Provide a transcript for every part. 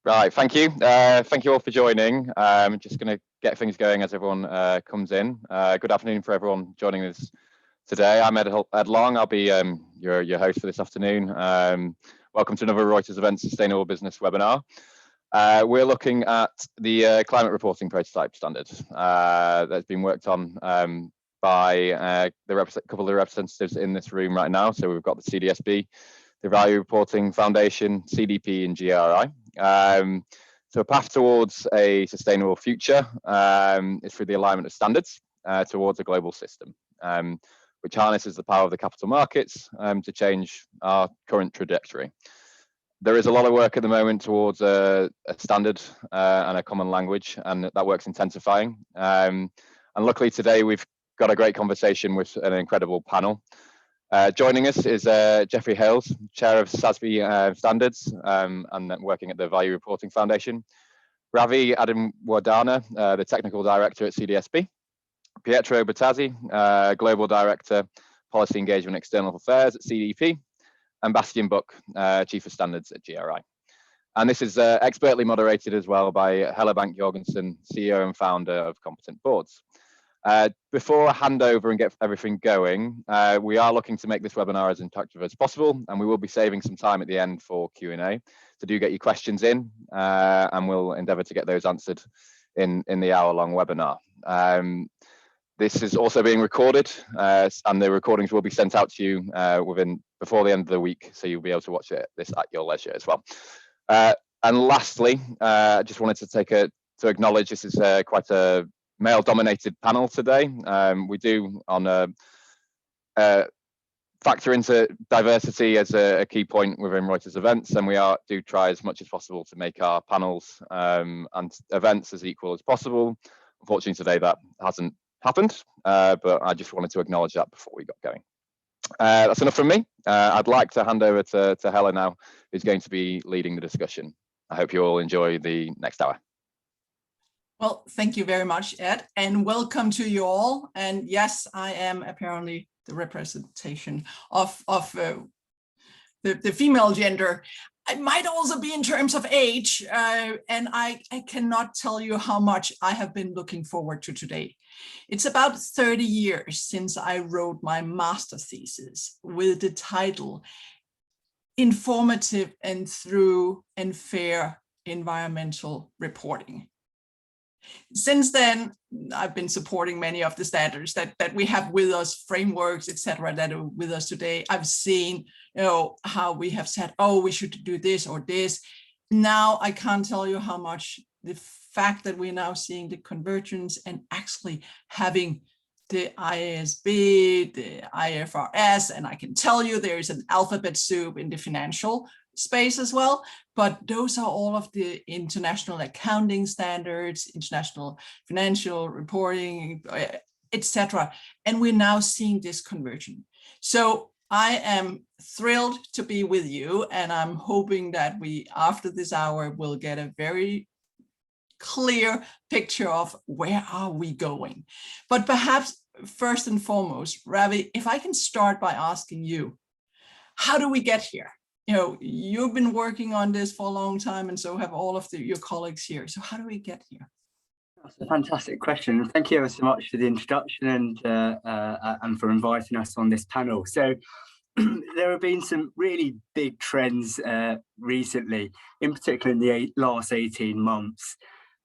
Right, thank you. Thank you all for joining. Just going to get things going as everyone comes in. Good afternoon for everyone joining us today. I'm Ed Long. I'll be your host for this afternoon. Welcome to another Reuters Events Sustainable Business webinar. We're looking at the climate reporting prototype standard that's been worked on by a couple of the representatives in this room right now. So we've got the CDSB, the Value Reporting Foundation, CDP and GRI. So a path towards a sustainable future is through the alignment of standards towards a global system, which harnesses the power of the capital markets to change our current trajectory. There is a lot of work at the moment towards a standard and a common language, and that work's intensifying. And luckily today we've got a great conversation with an incredible panel. Joining us is Jeffrey Hales, Chair of SASB Standards and working at the Value Reporting Foundation. Ravi Adeywardana, the Technical Director at CDSB. Pietro Bertazzi, Global Director, Policy Engagement and External Affairs at CDP. And Bastian, Chief of Standards at GRI. And this is expertly moderated as well by Helle Jorgensen, CEO and founder of Competent Boards. Before I hand over and get everything going, we are looking to make this webinar as interactive as possible, and we will be saving some time at the end for Q&A. So do get your questions in, and we'll endeavour to get those answered in the hour-long webinar. This is also being recorded, and the recordings will be sent out to you before the end of the week, so you'll be able to watch this at your leisure as well. And lastly, I just wanted to acknowledge this is quite a male-dominated panel today. We do factor into diversity as a key point within Reuters events, and we do try as much as possible to make our panels and events as equal as possible. Unfortunately, today that hasn't happened, but I just wanted to acknowledge that before we got going. That's enough from me. I'd like to hand over to Helle now, who's going to be leading the discussion. I hope you all enjoy the next hour. Well, thank you very much, Ed, and welcome to you all. And yes, I am apparently the representation of the female gender. It might also be in terms of age, and I cannot tell you how much I have been looking forward to today. It's about 30 years since I wrote my master thesis with the title Informative and Through and Fair Environmental Reporting. Since then, I've been supporting many of the standards that we have with us, frameworks, etc., that are with us today. I've seen, how we have said, oh, we should do this or this. Now I can't tell you how much the fact that we're now seeing the convergence and actually having the IASB, the IFRS, and I can tell you there is an alphabet soup in the financial space as well, but those are all of the international accounting standards, international financial reporting, etc. And we're now seeing this conversion. So I am thrilled to be with you, and I'm hoping that we, after this hour, will get a very clear picture of where are we going. But perhaps first and foremost, Ravi, if I can start by asking you, how do we get here? You've been working on this for a long time, and so have all of your colleagues here. So how do we get here? That's a fantastic question. Thank you ever so much for the introduction and for inviting us on this panel. So there have been some really big trends recently, in particular in the last 18 months.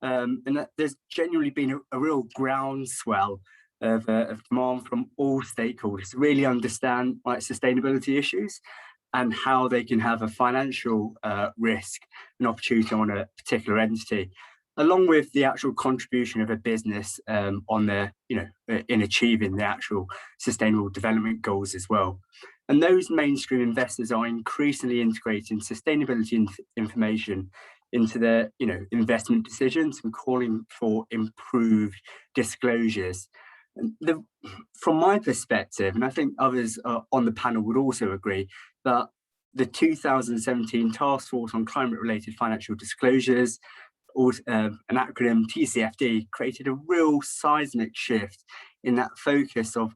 And there's genuinely been a real groundswell of demand from all stakeholders to really understand sustainability issues and how they can have a financial risk and opportunity on a particular entity, along with the actual contribution of a business on their, in achieving the actual sustainable development goals as well. And those mainstream investors are increasingly integrating sustainability information into their, investment decisions and calling for improved disclosures. From my perspective, and I think others on the panel would also agree, that the 2017 Task Force on Climate-Related Financial Disclosures, an acronym TCFD, created a real seismic shift in that focus of,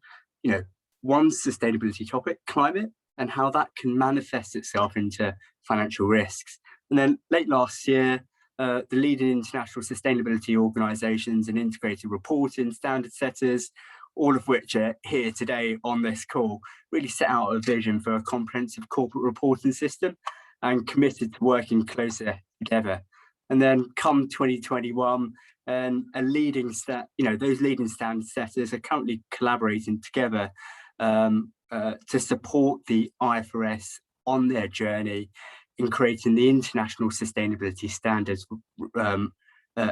one sustainability topic, climate, and how that can manifest itself into financial risks. And then late last year, the leading international sustainability organisations and integrated reporting standard setters, all of which are here today on this call, really set out a vision for a comprehensive corporate reporting system and committed to working closer together. And then come 2021, and those leading standard setters are currently collaborating together to support the IFRS on their journey in creating the International Sustainability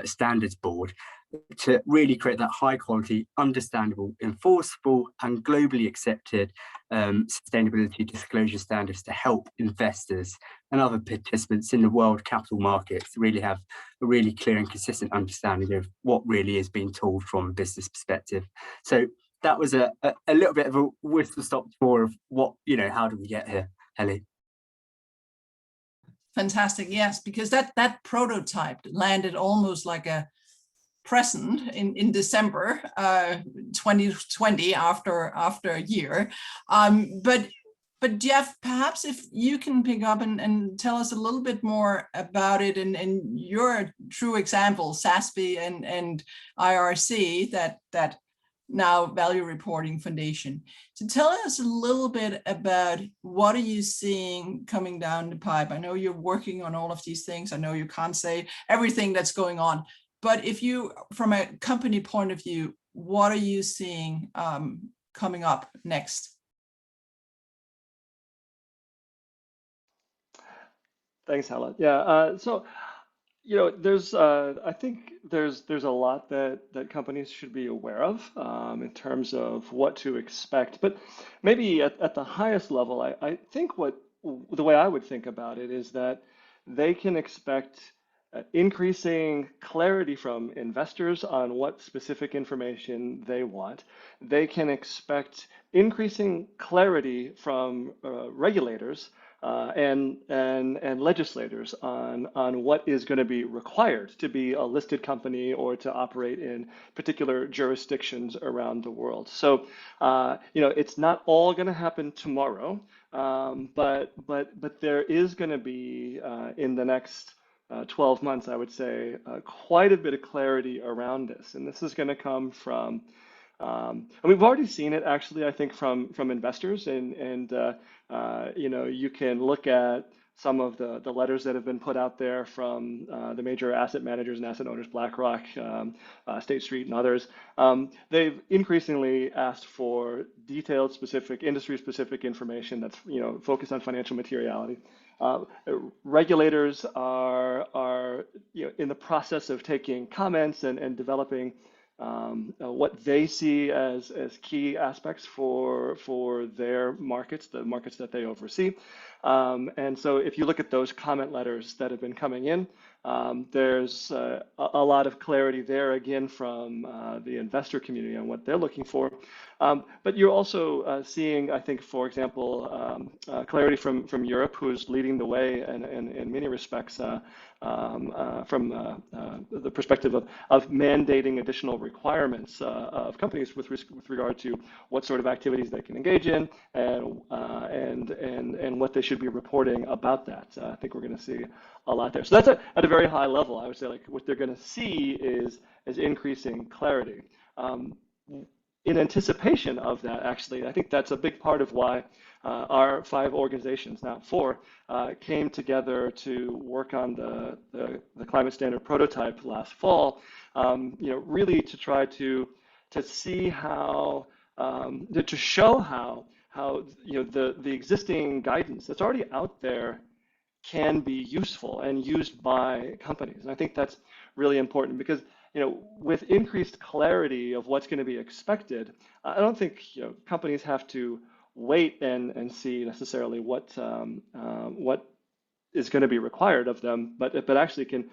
Standards Board to really create that high quality, understandable, enforceable and globally accepted sustainability disclosure standards to help investors and other participants in the world capital markets really have a really clear and consistent understanding of what really is being told from a business perspective. So that was a little bit of a whistle-stop tour of what, how do we get here, Helle? Fantastic, yes, because that prototype landed almost like a present in December 2020 after a year. But Jeff, perhaps if you can pick up and tell us a little bit more about it and your true example, SASB and IRC, that now Value Reporting Foundation. So tell us a little bit about what are you seeing coming down the pipe? I know you're working on all of these things. I know you can't say everything that's going on, but if you, from a company point of view, what are you seeing coming up next? Thanks, Helle. Yeah, so there's I think there's a lot that companies should be aware of in terms of what to expect. But maybe at the highest level, I think the way I would think about it is that they can expect increasing clarity from investors on what specific information they want. They can expect increasing clarity from regulators and legislators on what is going to be required to be a listed company or to operate in particular jurisdictions around the world. So, it's not all going to happen tomorrow, but there is going to be in the next 12 months, I would say, quite a bit of clarity around this, and this is going to come from. And we've already seen it actually, I think, from investors, and you can look at some of the letters that have been put out there from the major asset managers and asset owners, BlackRock, State Street, and others. They've increasingly asked for detailed, specific, industry-specific information that's focused on financial materiality. Regulators are in the process of taking comments and developing what they see as key aspects for their markets, the markets that they oversee. And so if you look at those comment letters that have been coming in, there's a lot of clarity there again from the investor community on what they're looking for. But you're also seeing, I think, for example, clarity from Europe, who's leading the way in many respects from the perspective of mandating additional requirements of companies with regard to what sort of activities they can engage in and what they should be reporting about that. I think we're going to see a lot there. So that's at a very high level. I would say, like, what they're going to see is increasing clarity. In anticipation of that, actually, I think that's a big part of why our 5 organizations, now 4, came together to work on the climate standard prototype last fall. Really to try to see how to show how the existing guidance that's already out there can be useful and used by companies. And I think that's really important because with increased clarity of what's going to be expected, I don't think companies have to wait and see necessarily what is going to be required of them, but actually can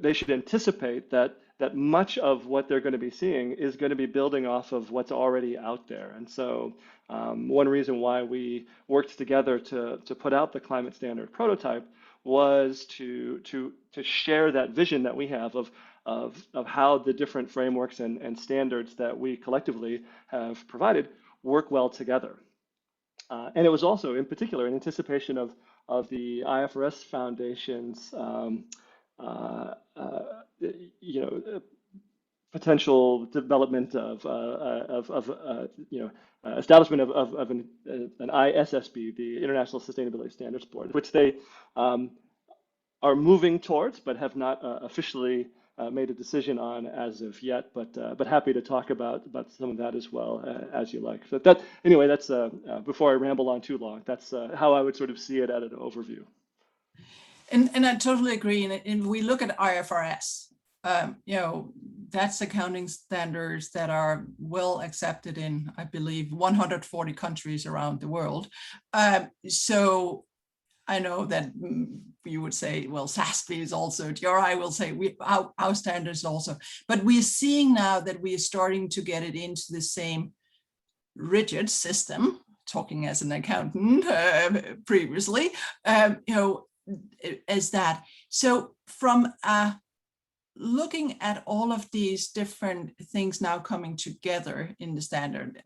they should anticipate that much of what they're going to be seeing is going to be building off of what's already out there. And so one reason why we worked together to put out the climate standard prototype was to share that vision that we have of how the different frameworks and standards that we collectively have provided work well together. And it was also in particular in anticipation of the IFRS Foundation's potential development of establishment of an ISSB, the International Sustainability Standards Board, which they are moving towards, but have not officially made a decision on as of yet. But happy to talk about some of that as well as you like. So that anyway, that's before I ramble on too long. That's how I would sort of see it at an overview. And I totally agree. And we look at IFRS. That's accounting standards that are well accepted in, I believe, 140 countries around the world. So I know that you would say, well, SASB is also, GRI will say our standards also, but we're seeing now that we are starting to get it into the same rigid system, talking as an accountant previously, as that. So from looking at all of these different things now coming together in the standard,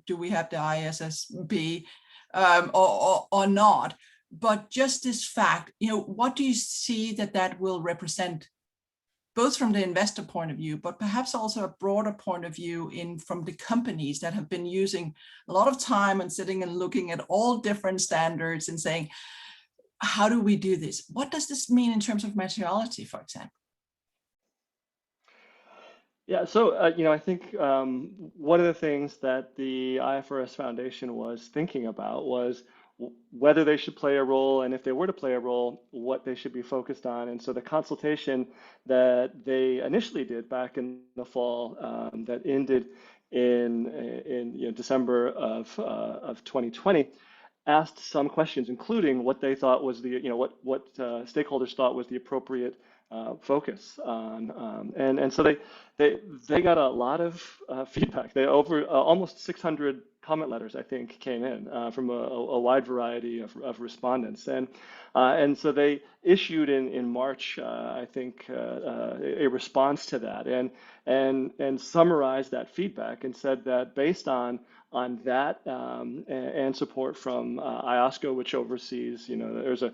do we have the ISSB or not? But just this fact, what do you see that will represent, both from the investor point of view, but perhaps also a broader point of view from the companies that have been using a lot of time and sitting and looking at all different standards and saying, how do we do this? What does this mean in terms of materiality, for example? Yeah, so I think one of the things that the IFRS Foundation was thinking about was whether they should play a role, and if they were to play a role, what they should be focused on. And so the consultation that they initially did back in the fall, that ended in December of 2020, asked some questions, including what they thought was what stakeholders thought was the appropriate focus on, and so they got a lot of feedback. They almost 600 comment letters, I think, came in from a wide variety of respondents, and so they issued in March, I think, a response to that, and summarized that feedback and said that based on that and support from IOSCO, which oversees, there's a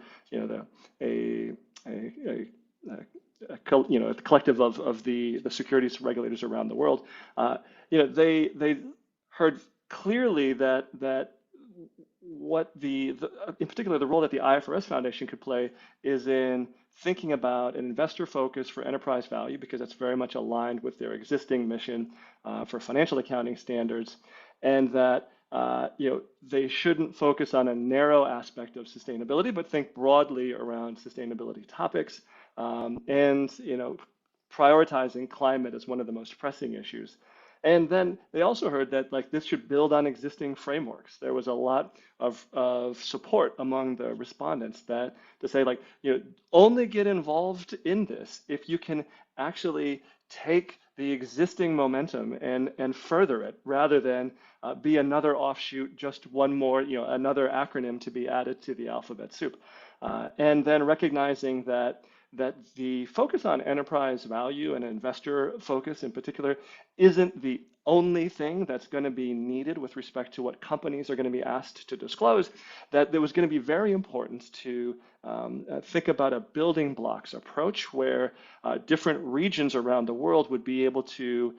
collective of the securities regulators around the world. They heard clearly that what in particular the role that the IFRS Foundation could play is in thinking about an investor focus for enterprise value, because that's very much aligned with their existing mission for financial accounting standards, and that they shouldn't focus on a narrow aspect of sustainability, but think broadly around sustainability topics, and prioritizing climate as one of the most pressing issues. And then they also heard that this should build on existing frameworks. There was a lot of support among the respondents to say only get involved in this if you can actually take the existing momentum and further it, rather than be another offshoot, just one more, another acronym to be added to the alphabet soup. And then recognizing that the focus on enterprise value and investor focus in particular isn't the only thing that's going to be needed with respect to what companies are going to be asked to disclose, that it was going to be very important to think about a building blocks approach where different regions around the world would be able to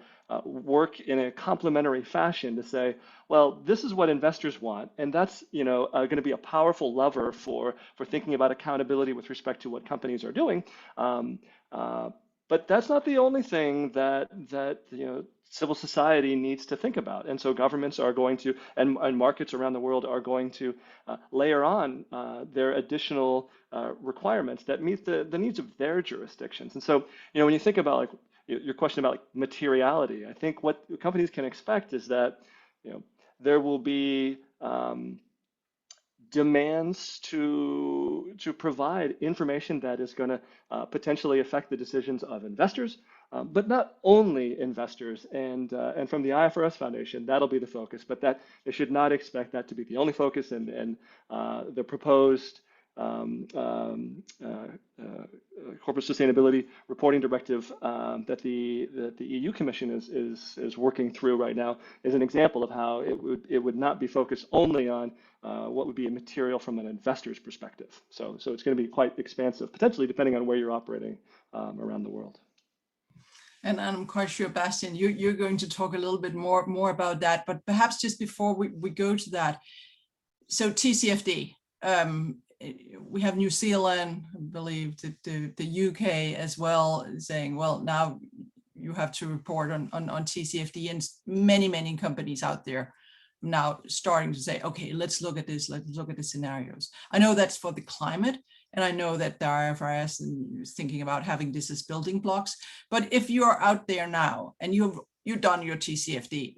work in a complementary fashion to say, well, this is what investors want, and that's going to be a powerful lever for thinking about accountability with respect to what companies are doing. But that's not the only thing that civil society needs to think about, and so governments are going to, and markets around the world are going to layer on their additional requirements that meet the needs of their jurisdictions. And so when you think about your question about materiality, I think what companies can expect is that there will be demands to provide information that is going to potentially affect the decisions of investors, but not only investors. And from the IFRS Foundation, that'll be the focus, but that they should not expect that to be the only focus. And the proposed Corporate Sustainability Reporting Directive that the EU Commission is working through right now is an example of how it would not be focused only on what would be material from an investor's perspective. So it's going to be quite expansive, potentially depending on where you're operating around the world. And I'm quite sure, Bastian, you're going to talk a little bit more about that, but perhaps just before we go to that. So TCFD, we have New Zealand, I believe the UK as well, saying, well, now you have to report on TCFD, and many companies out there now starting to say, okay, let's look at this, let's look at the scenarios. I know that's for the climate, and I know that the IFRS is thinking about having this as building blocks. But if you're out there now and you've done your TCFD,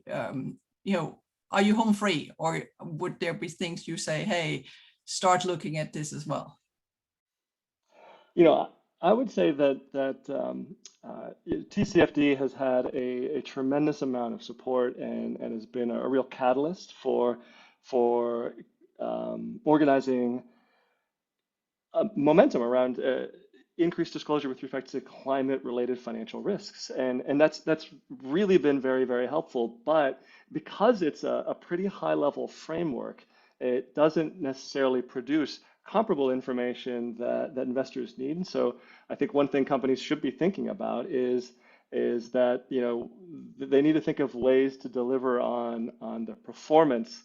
are you home free, or would there be things you say, hey, start looking at this as well? I would say that TCFD has had a tremendous amount of support and has been a real catalyst for organizing momentum around increased disclosure with respect to climate-related financial risks, and that's really been very helpful. But because it's a pretty high-level framework, it doesn't necessarily produce comparable information that investors need. And so I think one thing companies should be thinking about is that they need to think of ways to deliver on the performance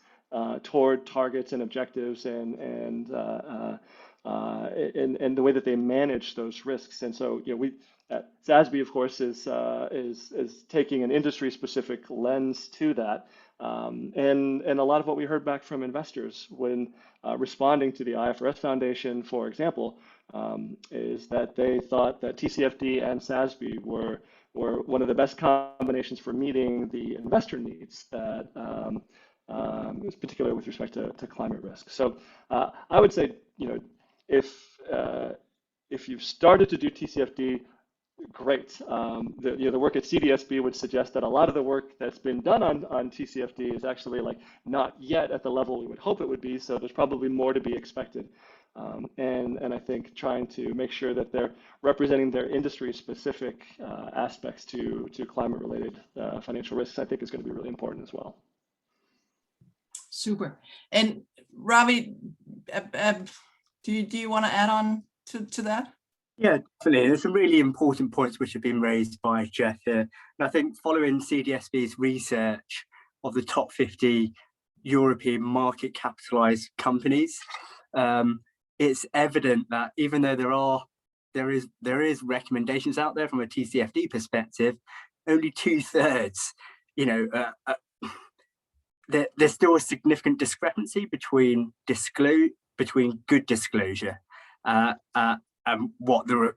toward targets and objectives and the way that they manage those risks. And so we SASB, of course, is taking an industry-specific lens to that. And a lot of what we heard back from investors when responding to the IFRS Foundation, for example, is that they thought that TCFD and SASB were one of the best combinations for meeting the investor needs, that particularly with respect to climate risk. So I would say, if you've started to do TCFD, great. The work at CDSB would suggest that a lot of the work that's been done on TCFD is actually not yet at the level we would hope it would be. So there's probably more to be expected. And I think trying to make sure that they're representing their industry-specific aspects to climate-related financial risks, I think is going to be really important as well. Super. And Ravi, do you want to add on to that? Yeah, definitely. There's some really important points which have been raised by Jeff here. And I think following CDSB's research of the top 50 European market capitalized companies, it's evident that even though there is recommendations out there from a TCFD perspective, only 2/3, there's still a significant discrepancy between good disclosure and what the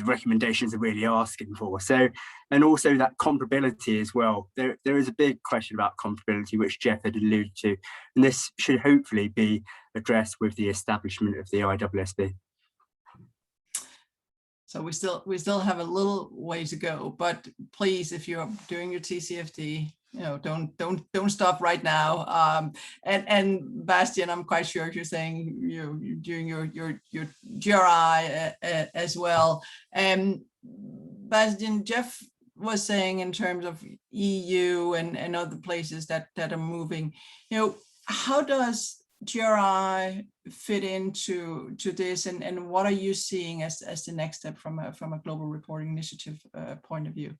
recommendations are really asking for. So, and also that comparability as well. There is a big question about comparability, which Jeff had alluded to, and this should hopefully be addressed with the establishment of the ISSB. So we still have a little way to go, but please, if you're doing your TCFD, don't stop right now. And Bastian, I'm quite sure you're saying you're doing your GRI as well. Bastian, Jeff was saying in terms of EU and other places that are moving, how does GRI fit into this, and what are you seeing as the next step from a global reporting initiative point of view?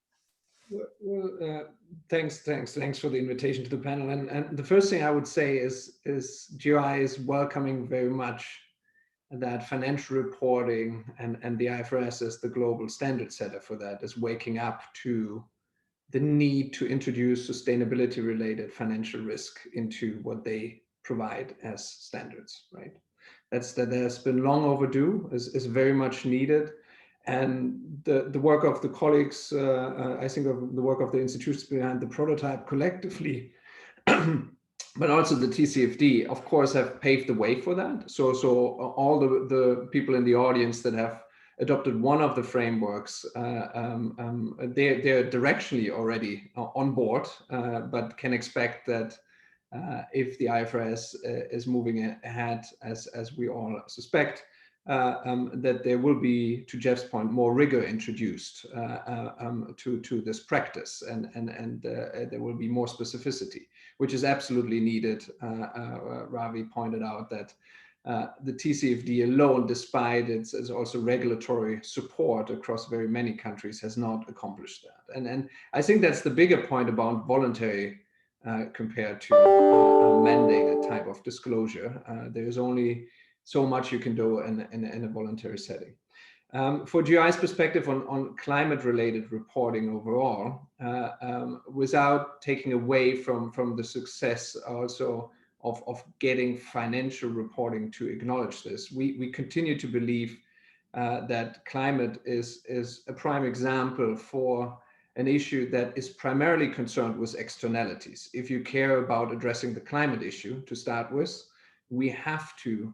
Well, thanks for the invitation to the panel. And the first thing I would say is GRI is welcoming very much that financial reporting and the IFRS as the global standard setter for that is waking up to the need to introduce sustainability related financial risk into what they provide as standards, right? That has been long overdue, is very much needed. And the work of the colleagues, I think of the work of the institutions behind the prototype collectively, but also the TCFD, of course, have paved the way for that. So all the people in the audience that have adopted one of the frameworks, they're directionally already on board, but can expect that if the IFRS is moving ahead, as we all suspect, that there will be, to Jeff's point, more rigor introduced to this practice, and there will be more specificity, which is absolutely needed. Ravi pointed out that the TCFD alone, despite its also regulatory support across very many countries, has not accomplished that. And I think that's the bigger point about voluntary compared to mandated type of disclosure. There's only so much you can do in a voluntary setting. For GRI's perspective on climate-related reporting overall, without taking away from the success also of getting financial reporting to acknowledge this, we continue to believe that climate is a prime example for an issue that is primarily concerned with externalities. If you care about addressing the climate issue to start with, we have to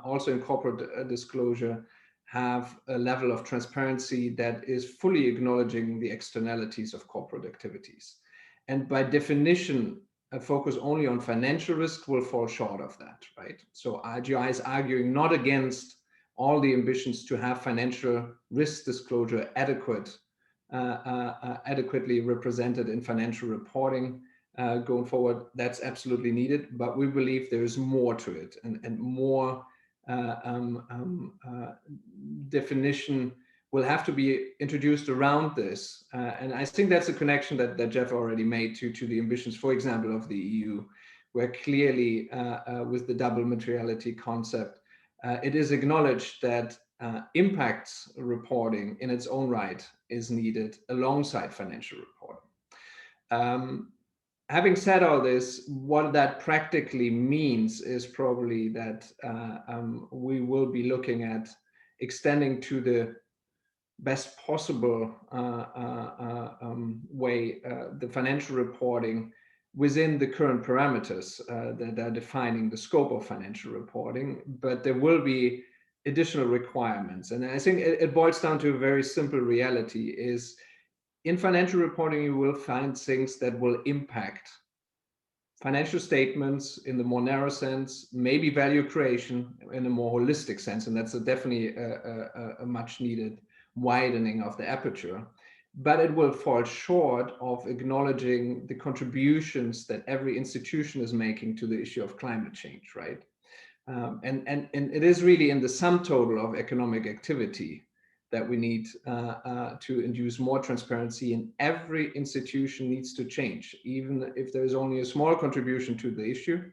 also in corporate disclosure have a level of transparency that is fully acknowledging the externalities of corporate activities. And by definition, a focus only on financial risk will fall short of that, right? So GRI is arguing not against all the ambitions to have financial risk disclosure adequately represented in financial reporting going forward. That's absolutely needed, but we believe there is more to it, and more definition will have to be introduced around this. And I think that's a connection that Jeff already made to the ambitions, for example, of the EU, where clearly with the double materiality concept, it is acknowledged that impacts reporting in its own right is needed alongside financial reporting. Having said all this, what that practically means is probably that we will be looking at extending to the best possible way the financial reporting within the current parameters that are defining the scope of financial reporting, but there will be additional requirements. And I think it boils down to a very simple reality is in financial reporting, you will find things that will impact financial statements in the more narrow sense, maybe value creation in a more holistic sense. And that's definitely a much needed widening of the aperture, but it will fall short of acknowledging the contributions that every institution is making to the issue of climate change, right? And it is really in the sum total of economic activity that we need to induce more transparency, and every institution needs to change, even if there's only a small contribution to the issue.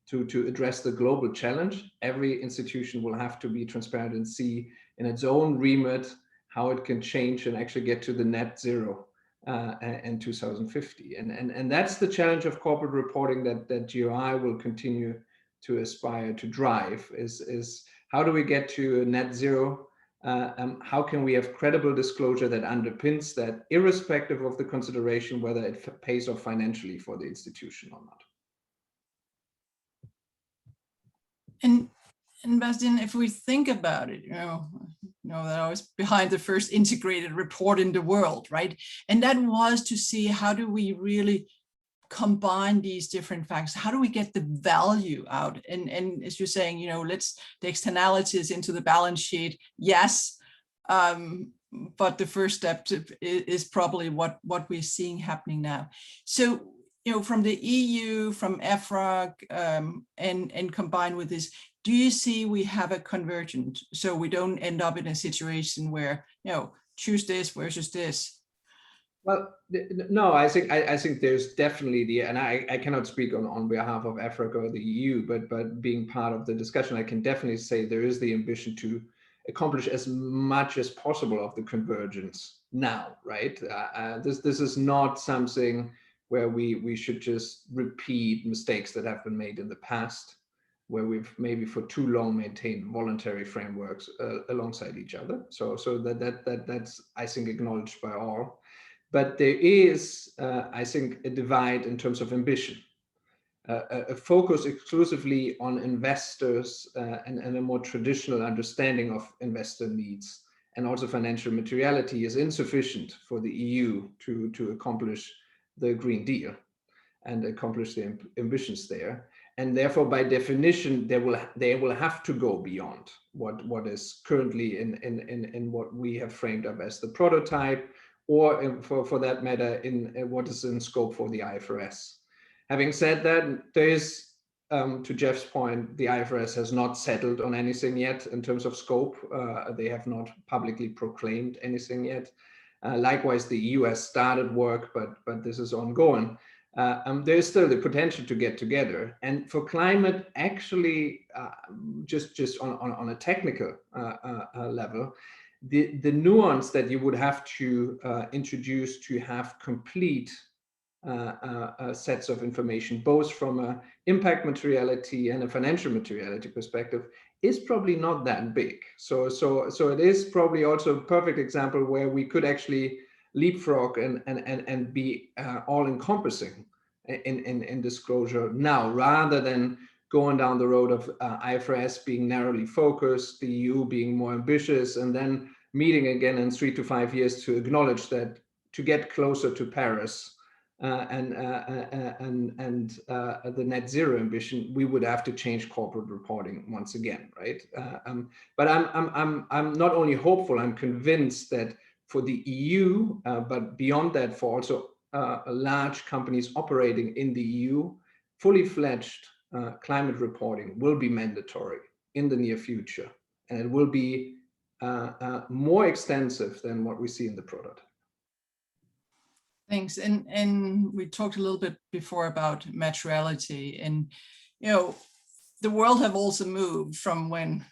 To address the global challenge, every institution will have to be transparent and see in its own remit how it can change and actually get to the net zero in 2050. And that's the challenge of corporate reporting that GRI will continue to aspire to drive, is how do we get to a net zero? How can we have credible disclosure that underpins that, irrespective of the consideration whether it pays off financially for the institution or not? And Bastian, if we think about it, you know that I was behind the first integrated report in the world, right? And that was to see how do we really combine these different factors? How do we get the value out? And as you're saying, let's the externalities into the balance sheet, yes, but the first step is probably what we're seeing happening now. So, from the EU, from EFRAG, and combined with this, do you see we have a convergence so we don't end up in a situation where, choose this versus this? Well, no, I think there's definitely and I cannot speak on behalf of EFRAG or the EU, but being part of the discussion, I can definitely say there is the ambition to accomplish as much as possible of the convergence now, right? This is not something where we should just repeat mistakes that have been made in the past, where we've maybe for too long maintained voluntary frameworks alongside each other. So that's, I think, acknowledged by all. But there is, I think, a divide in terms of ambition. A focus exclusively on investors and a more traditional understanding of investor needs and also financial materiality is insufficient for the EU to accomplish the Green Deal and accomplish the ambitions there. and therefore by definition they will have to go beyond what is currently in what we have framed up as the prototype, or for that matter in what is in scope for the IFRS. Having said that, there is, to Jeff's point, the IFRS has not settled on anything yet in terms of scope. They have not publicly proclaimed anything yet. Likewise, the EU has started work, but this is ongoing. There is still the potential to get together. And for climate, actually, just on a technical level, the nuance that you would have to introduce to have complete sets of information, both from an impact materiality and a financial materiality perspective, is probably not that big. So it is probably also a perfect example where we could actually leapfrog and be all-encompassing in disclosure now, rather than going down the road of IFRS being narrowly focused, the EU being more ambitious, and then meeting again in 3 to 5 years to acknowledge that to get closer to Paris and the net zero ambition, we would have to change corporate reporting once again, right? But I'm not only hopeful, I'm convinced that for the EU, but beyond that, for also large companies operating in the EU, fully fledged climate reporting will be mandatory in the near future, and it will be more extensive than what we see in the prototype. Thanks. And we talked a little bit before about materiality, and the world have also moved from when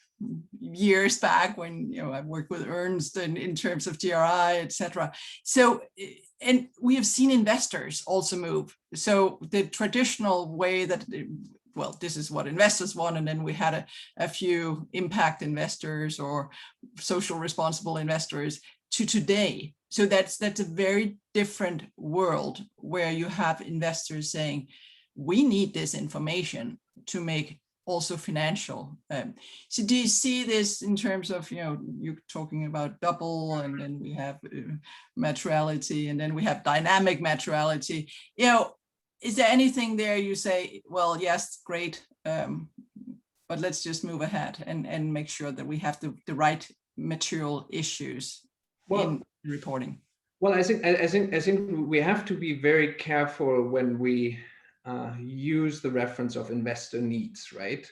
years back when I worked with Ernst in terms of GRI, etc. So, and we have seen investors also move. So the traditional way that, well, this is what investors want, and then we had a few impact investors or social responsible investors to today. So that's a very different world where you have investors saying, we need this information to make also financial. So do you see this in terms of, you're talking about double, and then we have materiality, and then we have dynamic materiality. Is there anything there you say, well, yes, great, but let's just move ahead and make sure that we have the right material issues in reporting? Well, I think we have to be very careful when we use the reference of investor needs, right?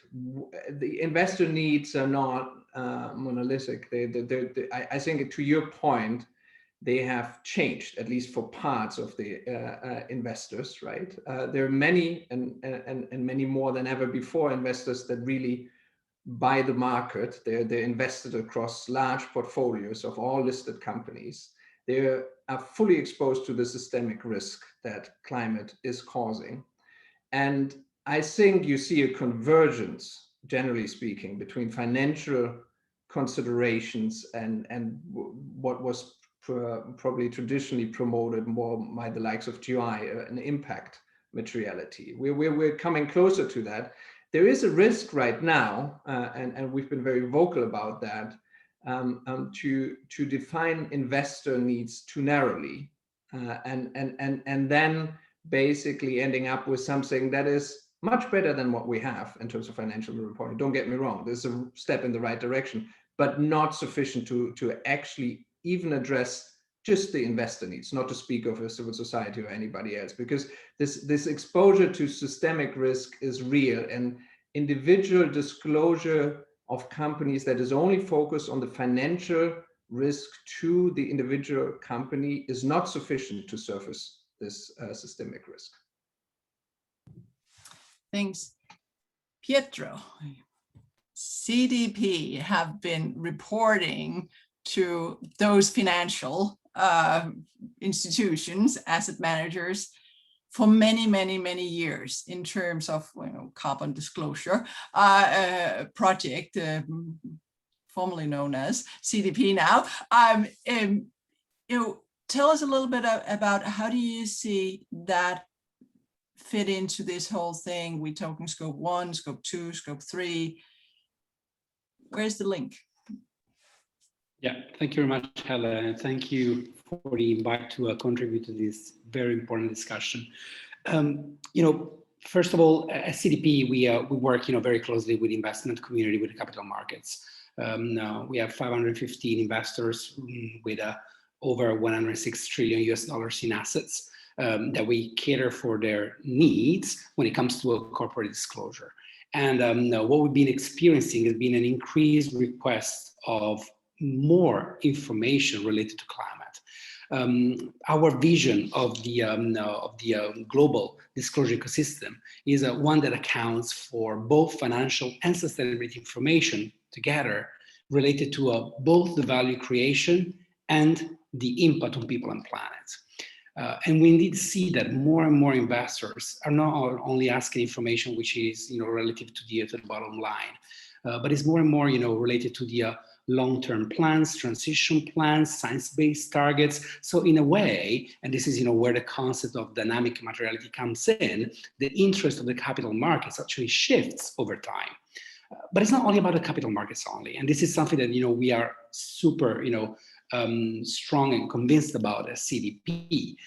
The investor needs are not monolithic. I think, to your point, they have changed, at least for parts of the investors, right? There are many and many more than ever before investors that really buy the market. They're invested across large portfolios of all listed companies. They are fully exposed to the systemic risk that climate is causing. And I think you see a convergence, generally speaking, between financial considerations and what was probably traditionally promoted more by the likes of GRI, an impact materiality. We're coming closer to that. There is a risk right now, and we've been very vocal about that, to define investor needs too narrowly, and then basically ending up with something that is much better than what we have in terms of financial reporting. Don't get me wrong, there's a step in the right direction, but not sufficient to actually even address just the investor needs, not to speak of a civil society or anybody else, because this exposure to systemic risk is real, and individual disclosure of companies that is only focused on the financial risk to the individual company is not sufficient to surface this systemic risk. Thanks. Pietro, CDP have been reporting to those financial institutions, asset managers, for many years in terms of carbon disclosure project, formerly known as CDP now. Tell us a little bit about how do you see that fit into this whole thing? We're talking scope 1, scope 2, scope 3. Where's the link? Yeah, thank you very much, Helle, and thank you for the invite to contribute to this very important discussion. first of all, at CDP, we work very closely with the investment community, with the capital markets. We have 515 investors with over 106 trillion US dollars in assets that we cater for their needs when it comes to a corporate disclosure. And what we've been experiencing has been an increased request of more information related to climate. Our vision of the global disclosure ecosystem is one that accounts for both financial and sustainability information together, related to both the value creation and the impact on people and planet. And we indeed see that more and more investors are not only asking information which is relative to the bottom line, but it's more and more related to the long-term plans, transition plans, science-based targets. So in a way, and this is where the concept of dynamic materiality comes in, the interest of the capital markets actually shifts over time. But it's not only about the capital markets only, and this is something that we are super strong and convinced about as CDP.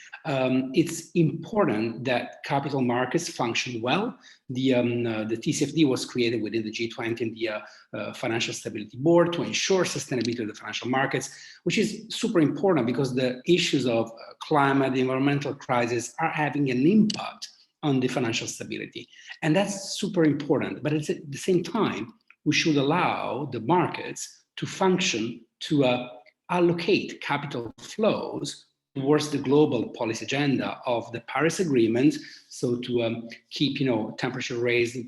It's important that capital markets function well. The TCFD was created within the G20 and the Financial Stability Board to ensure sustainability of the financial markets, which is super important because the issues of climate, the environmental crisis are having an impact on the financial stability. And that's super important. But at the same time, we should allow the markets to function to allocate capital flows towards the global policy agenda of the Paris Agreement, so to keep temperature raised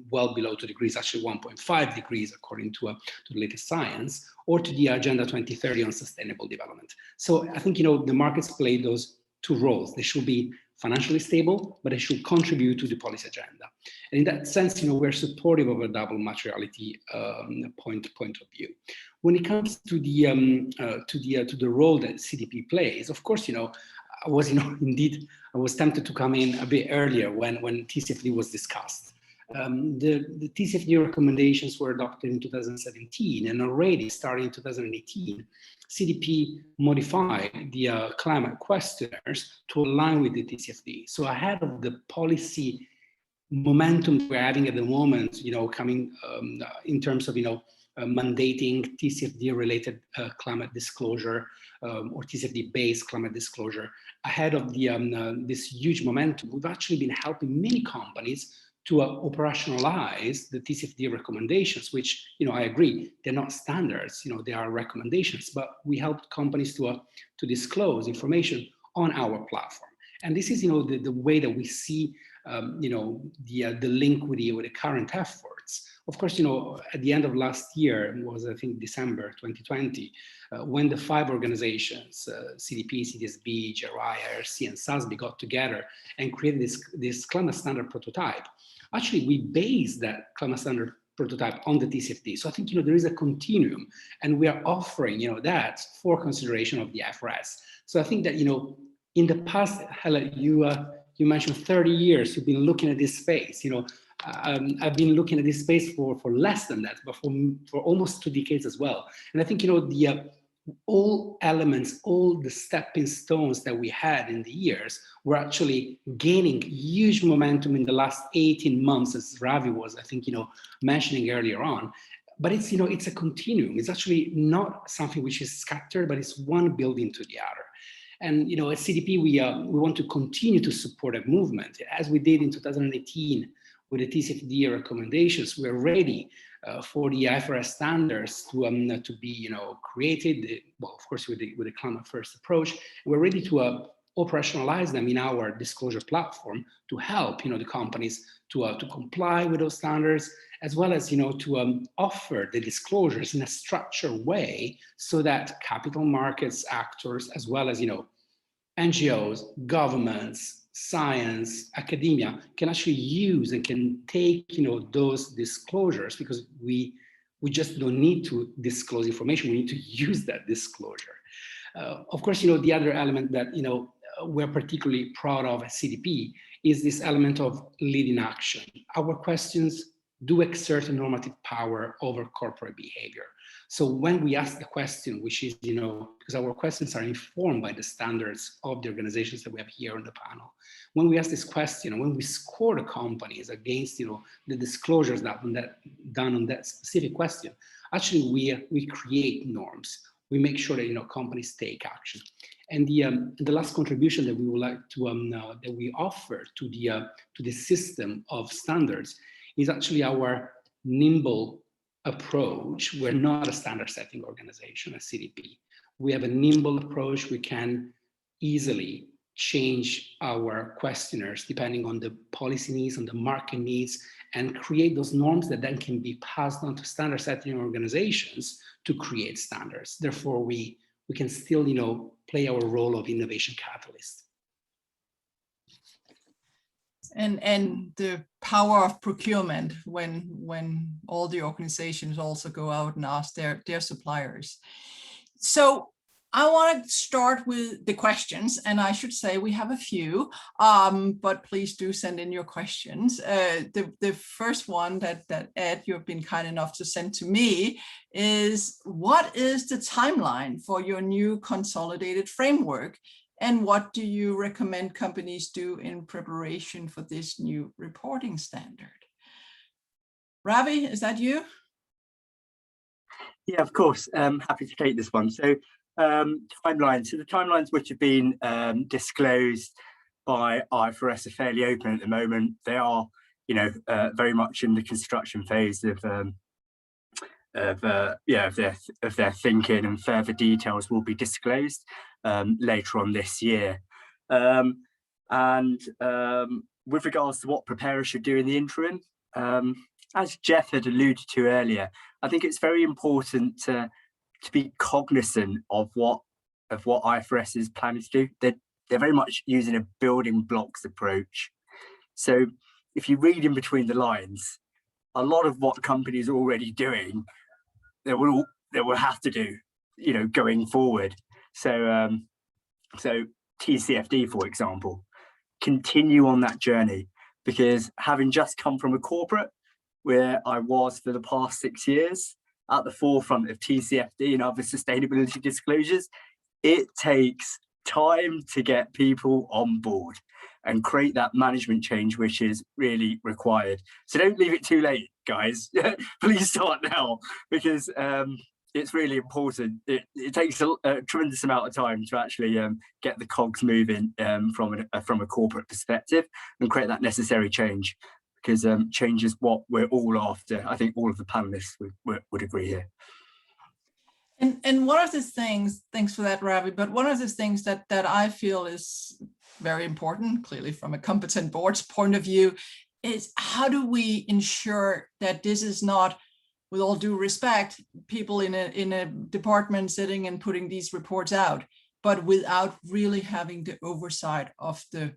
well below 2 degrees, actually 1.5 degrees according to the latest science, or to the Agenda 2030 on sustainable development. So I think the markets play those two roles. They should be financially stable, but they should contribute to the policy agenda. And in that sense, we're supportive of a double materiality point of view. When it comes to the role that CDP plays, of course, I was I was tempted to come in a bit earlier when TCFD was discussed. The TCFD recommendations were adopted in 2017, and already starting in 2018, CDP modified the climate questionnaires to align with the TCFD. So ahead of the policy momentum we're having at the moment, coming in terms of mandating TCFD-related climate disclosure or TCFD-based climate disclosure, ahead of this huge momentum, we've actually been helping many companies to operationalize the TCFD recommendations, which, I agree, they're not standards, they are recommendations, but we help companies to disclose information on our platform. And this is, the way that we see, the link with the current efforts. Of course, at the end of last year, it was, I think, December 2020, when the 5 organizations, CDP, CDSB, GRI, IRC, and SASB got together and created this climate standard prototype. Actually, we based that climate standard prototype on the TCFD. So I think, there is a continuum, and we are offering, that for consideration of the IFRS. So I think that, in the past, Helle, you mentioned 30 years you've been looking at this space. I've been looking at this space for less than that, but for almost 2 decades as well. And I think, all elements, all the stepping stones that we had in the years were actually gaining huge momentum in the last 18 months, as Ravi was, I think, mentioning earlier on. But it's, it's a continuum. It's actually not something which is scattered, but it's one building to the other. And, at CDP, we want to continue to support a movement, as we did in 2018 with the TCFD recommendations. We're ready for the IFRS standards to be, created. Well, of course, with the climate first approach, we're ready to operationalize them in our disclosure platform to help, the companies to comply with those standards, as well as, to offer the disclosures in a structured way so that capital markets actors, as well as, NGOs, governments, science, academia can actually use and can take, those disclosures, because we just don't need to disclose information. We need to use that disclosure. Of course, the other element that, we're particularly proud of at CDP is this element of leading action. Our questions do exert a normative power over corporate behavior. So when we ask the question, which is, because our questions are informed by the standards of the organizations that we have here on the panel, when we ask this question, when we score the companies against, the disclosures done on that specific question, actually we create norms. We make sure that companies take action. And the last contribution that we would like to that we offer to the system of standards is actually our nimble approach. We're not a standard setting organization, a CDP. We have a nimble approach. We can easily change our questionnaires depending on the policy needs, on the market needs, and create those norms that then can be passed on to standard setting organizations to create standards. Therefore, we can still, play our role of innovation catalyst. And the power of procurement when all the organizations also go out and ask their suppliers. So I want to start with the questions, and I should say we have a few, but please do send in your questions. The first one that Ed, you've been kind enough to send to me is, what is the timeline for your new consolidated framework? And what do you recommend companies do in preparation for this new reporting standard? Ravi, is that you? Yeah, of course. Happy to take this one. So timelines. So the timelines which have been disclosed by IFRS are fairly open at the moment. They are, very much in the construction phase of their thinking, and further details will be disclosed later on this year. With regards to what preparers should do in the interim, as Jeff had alluded to earlier, I think it's very important to be cognizant of what IFRS is planning to do. They're very much using a building blocks approach. So if you read in between the lines, a lot of what companies are already doing, they will have to do, going forward. So TCFD, for example, continue on that journey, because having just come from a corporate where I was for the past 6 years at the forefront of TCFD and other sustainability disclosures, it takes time to get people on board and create that management change which is really required. So don't leave it too late, guys. Please start now, because it's really important. It takes a tremendous amount of time to actually get the cogs moving from a corporate perspective and create that necessary change, because change is what we're all after. I think all of the panelists would agree here. And one of the things, thanks for that, Ravi, but one of the things that I feel is very important, clearly from a competent board's point of view, is how do we ensure that this is not, with all due respect, people in a department sitting and putting these reports out, but without really having the oversight of the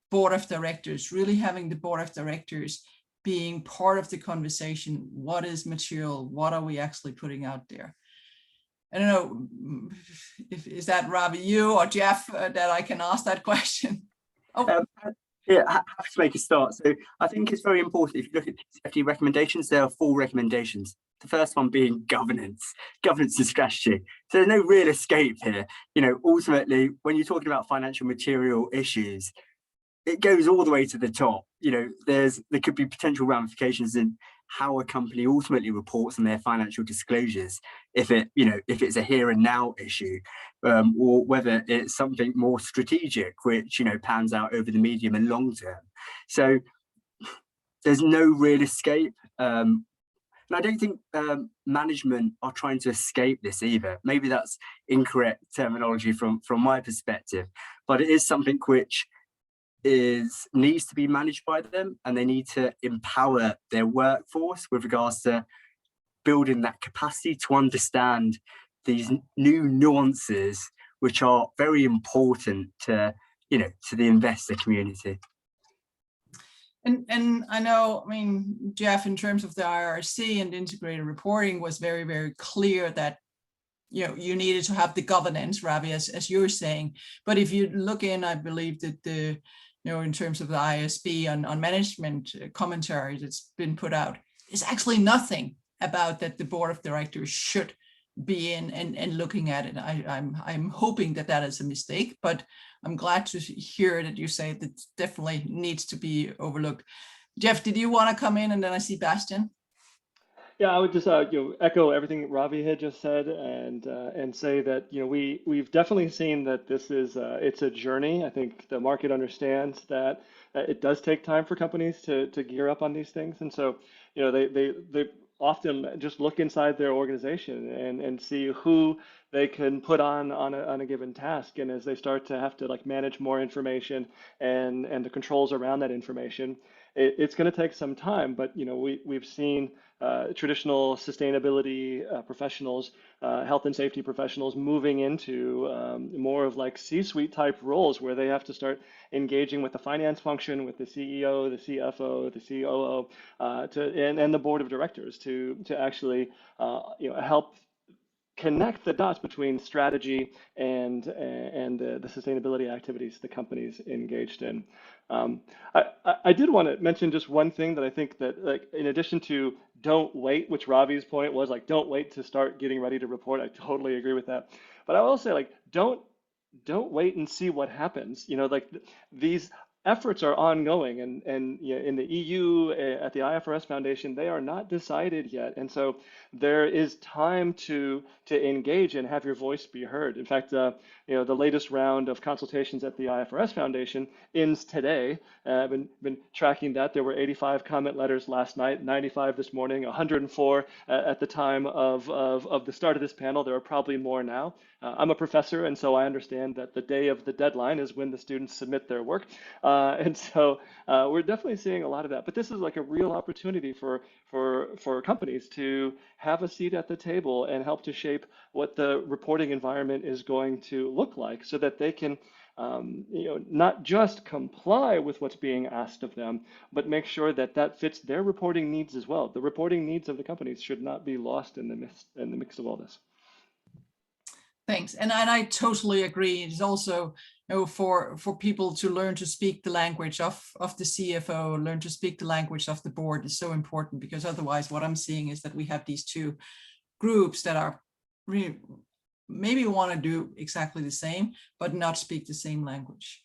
board of directors, really having the board of directors being part of the conversation. What is material? What are we actually putting out there? I don't know, is that Ravi, you or Jeff, that I can ask that question? Oh. Yeah, I have to make a start. So I think it's very important, if you look at TCFD recommendations, there are 4 recommendations. The first one being governance and strategy. So there's no real escape here. Ultimately, when you're talking about financial material issues, it goes all the way to the top. There could be potential ramifications in how a company ultimately reports on their financial disclosures, if it's a here and now issue, or whether it's something more strategic, which pans out over the medium and long term. So there's no real escape. And I don't think management are trying to escape this either. Maybe that's incorrect terminology from my perspective, but it is something which needs to be managed by them, and they need to empower their workforce with regards to building that capacity to understand these new nuances, which are very important to the investor community. And I know, Jeff, in terms of the IRC and integrated reporting, was very, very clear that you needed to have the governance, Ravi, as you're saying. But if you look in, I believe that in terms of the ISB on management commentary that's been put out, there's actually nothing about that the board of directors should be in and looking at it. I'm hoping that that is a mistake, but I'm glad to hear that you say that definitely needs to be overlooked. Jeff, did you want to come in? And then I see Bastian. Yeah, I would just echo everything Ravi had just said, and say that we've definitely seen that this is it's a journey. I think the market understands that it does take time for companies to gear up on these things, and so they often just look inside their organization and see who they can put on a given task, and as they start to have to like manage more information and the controls around that information, it's going to take some time. But we've seen traditional sustainability professionals, health and safety professionals moving into more of like C-suite type roles where they have to start engaging with the finance function, with the CEO, the CFO, the COO, and the board of directors to actually help connect the dots between strategy and the sustainability activities the company's engaged in. I did want to mention just one thing that I think that, like, in addition to don't wait, which Ravi's point was, like, don't wait to start getting ready to report. I totally agree with that. But I will say, like, don't wait and see what happens. Like these efforts are ongoing, and in the EU, at the IFRS Foundation, they are not decided yet, and so there is time to engage and have your voice be heard. In fact, the latest round of consultations at the IFRS Foundation ends today. I've been tracking that. There were 85 comment letters last night, 95 this morning, 104 at the time of the start of this panel. There are probably more now. I'm a professor, and so I understand that the day of the deadline is when the students submit their work. And so we're definitely seeing a lot of that. But this is like a real opportunity for companies to have a seat at the table and help to shape what the reporting environment is going to look like, so that they can not just comply with what's being asked of them, but make sure that that fits their reporting needs as well. The reporting needs of the companies should not be lost in the mix of all this. Thanks, and I totally agree. It's also for people to learn to speak the language of the CFO, learn to speak the language of the board is so important, because otherwise what I'm seeing is that we have these two groups that are really maybe want to do exactly the same, but not speak the same language.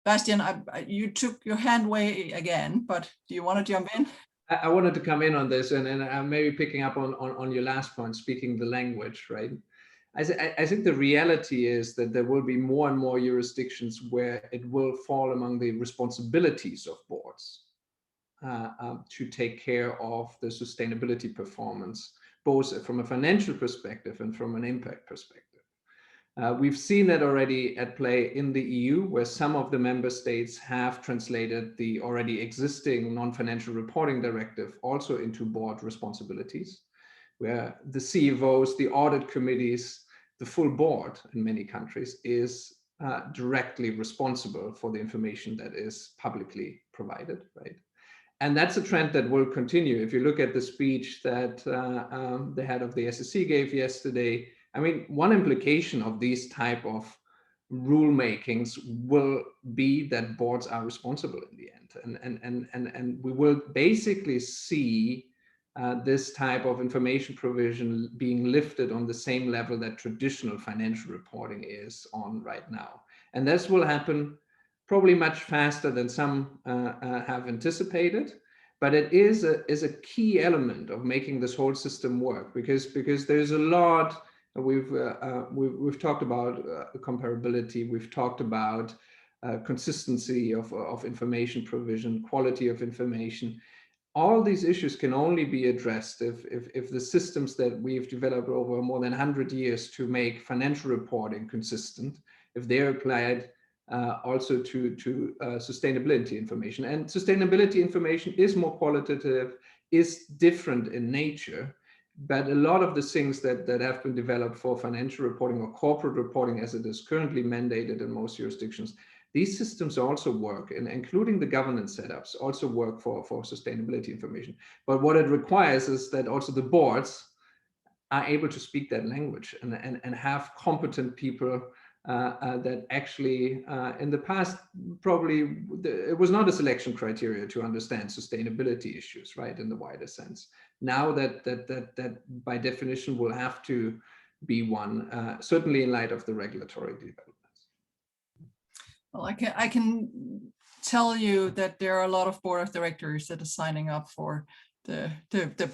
Bastian, you took your hand way again, but do you want to jump in? I wanted to come in on this, and I'm maybe picking up on your last point, speaking the language, right? I think the reality is that there will be more and more jurisdictions where it will fall among the responsibilities of boards to take care of the sustainability performance, both from a financial perspective and from an impact perspective. We've seen that already at play in the EU, where some of the member states have translated the already existing non-financial reporting directive also into board responsibilities, where the CFOs, the audit committees, the full board in many countries is directly responsible for the information that is publicly provided, right? And that's a trend that will continue. If you look at the speech that the head of the SASB gave yesterday, I mean, one implication of these type of rulemakings will be that boards are responsible in the end, and we will basically see this type of information provision being lifted on the same level that traditional financial reporting is on right now. And this will happen probably much faster than some have anticipated, but it is a key element of making this whole system work, because there's a lot. We've talked about comparability, we've talked about consistency of information provision, quality of information. All these issues can only be addressed if the systems that we've developed over more than 100 years to make financial reporting consistent, if they're applied also to sustainability information. And sustainability information is more qualitative, is different in nature, but a lot of the things that have been developed for financial reporting or corporate reporting, as it is currently mandated in most jurisdictions, these systems also work, and including the governance setups also work for sustainability information. But what it requires is that also the boards are able to speak that language and have competent people that actually in the past probably it was not a selection criteria to understand sustainability issues, right, in the wider sense. Now that by definition will have to be one, certainly in light of the regulatory developments. Well, I can tell you that there are a lot of board of directors that are signing up for the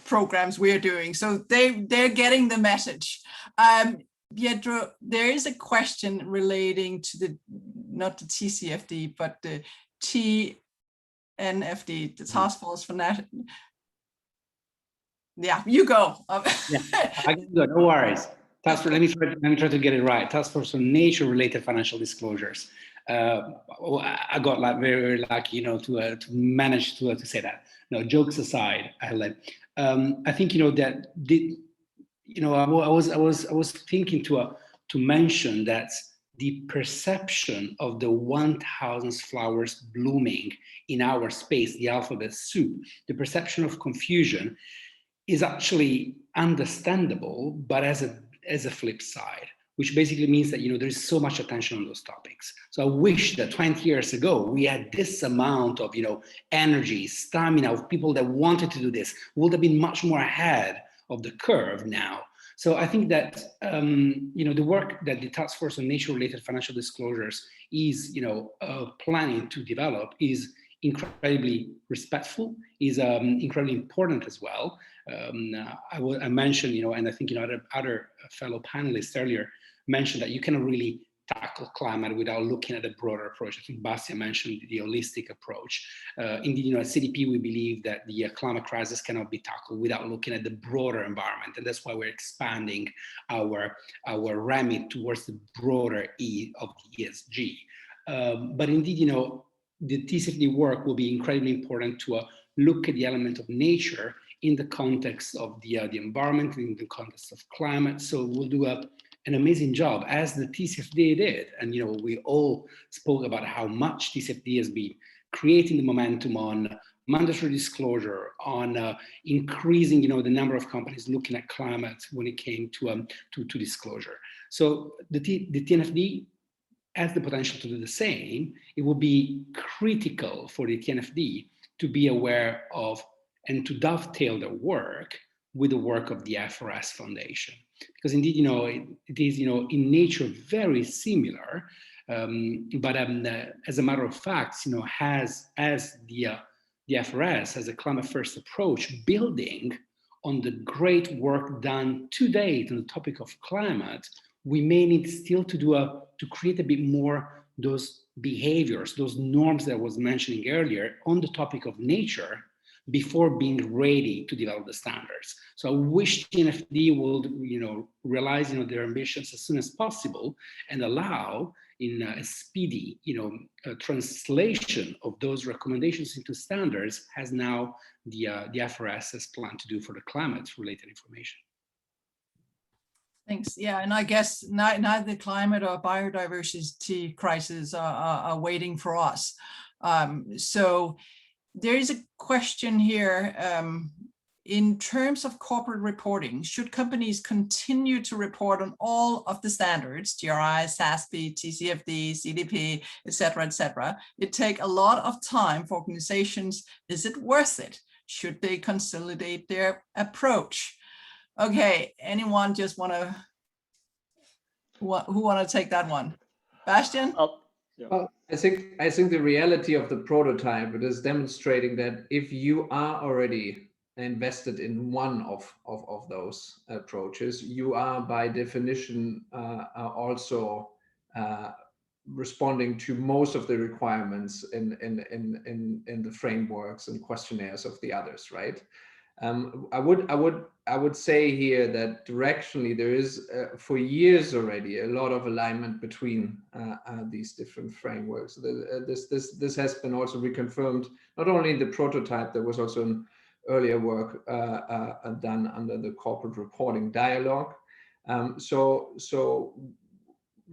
programs we're doing, so they're getting the message. Pietro, there is a question relating to not the TCFD, but the TNFD, the Task Force for National. Yeah, you go. Yeah, I can go. No worries. Task Force. Let me try to get it right. Task Force on Nature-related Financial Disclosures. I got like very lucky, to manage to say that. No, jokes aside, Helle, I think that I was thinking to mention that the perception of the 1,000 flowers blooming in our space, the alphabet soup, the perception of confusion is actually understandable, but as a flip side, which basically means that there is so much attention on those topics. So I wish that 20 years ago we had this amount of energy, stamina of people that wanted to do this. We would have been much more ahead of the curve now. So I think that the work that the Task Force on Nature-related Financial Disclosures is planning to develop is incredibly respectful, is incredibly important as well. I mentioned, and I think other fellow panelists earlier mentioned that you cannot really tackle climate without looking at a broader approach. I think Bastian mentioned the holistic approach. Indeed, at CDP, we believe that the climate crisis cannot be tackled without looking at the broader environment. And that's why we're expanding our remit towards the broader E of the ESG. But indeed, the TCFD work will be incredibly important to look at the element of nature in the context of the environment, in the context of climate. So we'll do an amazing job, as the TCFD did. And we all spoke about how much TCFD has been creating the momentum on mandatory disclosure, on increasing the number of companies looking at climate when it came to disclosure. So the TNFD has the potential to do the same. It would be critical for the TNFD to be aware of and to dovetail their work with the work of the IFRS Foundation. Because indeed, it is, in nature, very similar, but as a matter of fact, as the IFRS has a climate-first approach, building on the great work done to date on the topic of climate, we may need still to create a bit more those behaviors, those norms that I was mentioning earlier on the topic of nature, before being ready to develop the standards. So I wish TNFD will, realize, their ambitions as soon as possible and allow in a speedy, translation of those recommendations into standards, as now the IFRS has planned to do for the climate-related information. Thanks. Yeah, and I guess neither the climate or biodiversity crisis are waiting for us. So there is a question here. In terms of corporate reporting, should companies continue to report on all of the standards, GRI, SASB, TCFD, CDP, et cetera, it takes a lot of time for organizations. Is it worth it? Should they consolidate their approach? Okay, anyone just who want to take that one? Bastian? Yeah. Well, I think the reality of the prototype, it is demonstrating that if you are already invested in one of those approaches, you are by definition also responding to most of the requirements in the frameworks and questionnaires of the others, right? I would say here that directionally there is for years already a lot of alignment between these different frameworks. This has been also reconfirmed not only in the prototype, there was also an earlier work done under the corporate reporting dialogue. So